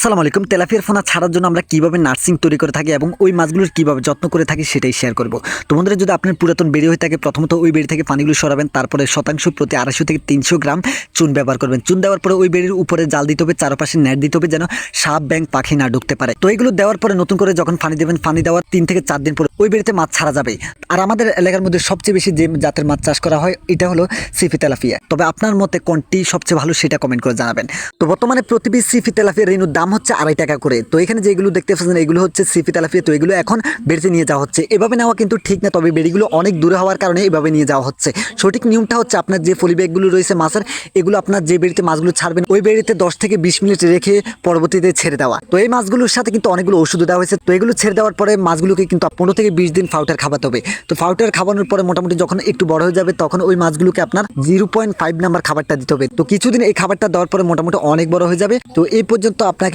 আসসালামু আলাইকুম। তেলাপিয়ার ফোনা ছাড়ার জন্য আমরা কিভাবে নার্সিং তৈরি করে থাকি এবং ওই মাছগুলোর কিভাবে যত্ন করে থাকি সেটাই শেয়ার করব। তো বন্ধুরা, যদি আপনার পুরাতন বেড়ি হয়ে থাকে, প্রথমত ওই বেড়ি থেকে পানিগুলো সরাবেন, তারপরে শতাংশ প্রতি 250 থেকে 300 গ্রাম চুন ব্যবহার করবেন। চুন দেওয়ার পরে ওই বেড়ির উপরে জাল দিতে হবে, চারপাশে নেট দিতে হবে যেন সাপ ব্যাঙ পাখি না ঢুকতে পারে। তো এগুলো দেওয়ার পরে নতুন করে যখন পানি দেবেন, পানি দেওয়ার 3 থেকে 4 দিন পরে ওই বেড়িতে মাছ ছাড়া যাবে। আর আমাদের এলাকার মধ্যে সবচেয়ে বেশি যে জাতের মাছ চাষ করা হয় এটা হলো সিফি তেলাপিয়া। তবে আপনার মতে কোনটি সবচেয়ে ভালো সেটা কমেন্ট করে জানাবেন। তো বর্তমানে প্রতি পিস সিফি তেলাপিয়া রেনুর দাম হচ্ছে 2.5 টাকা করে। তো এখানে যেগুলো দেখতে পাচ্ছেন এগুলো হচ্ছে সিফি তেলাপিয়া। তো এগুলো এখন বেড়িতে নিয়ে যাওয়া হচ্ছে। এভাবে নেওয়া কিন্তু ঠিক না, তবে বেড়িগুলো অনেক দূরে হওয়ার কারণে এভাবে নিয়ে যাওয়া হচ্ছে। সঠিক নিয়মটা হচ্ছে আপনার যে পলি ব্যাগগুলো রয়েছে মাছের, এগুলো আপনার যে বেড়িতে মাছগুলো ছাড়বেন ওই বেড়িতে 10 থেকে 20 মিনিট রেখে পরবর্তীতে ছেড়ে দেওয়া। তো এই মাছগুলোর সাথে কিন্তু অনেকগুলো ওষুধ দেওয়া হয়েছে। তো এগুলো ছেড়ে দেওয়ার পরে মাছগুলোকে কিন্তু 15 থেকে 20 দিন ফাউটার খাওয়াতে হবে। তো ফাউটার খাওয়ানোর পরে মোটামুটি যখন একটু বড় হয়ে যাবে তখন ওই মাছগুলোকে আপনার 0.5 নাম্বার খাবারটা দিতে হবে। তো কিছুদিন এই খাবারটা দেওয়ার পরে মোটামুটি অনেক বড় হয়ে যাবে। তো এই পর্যন্ত আপনাকে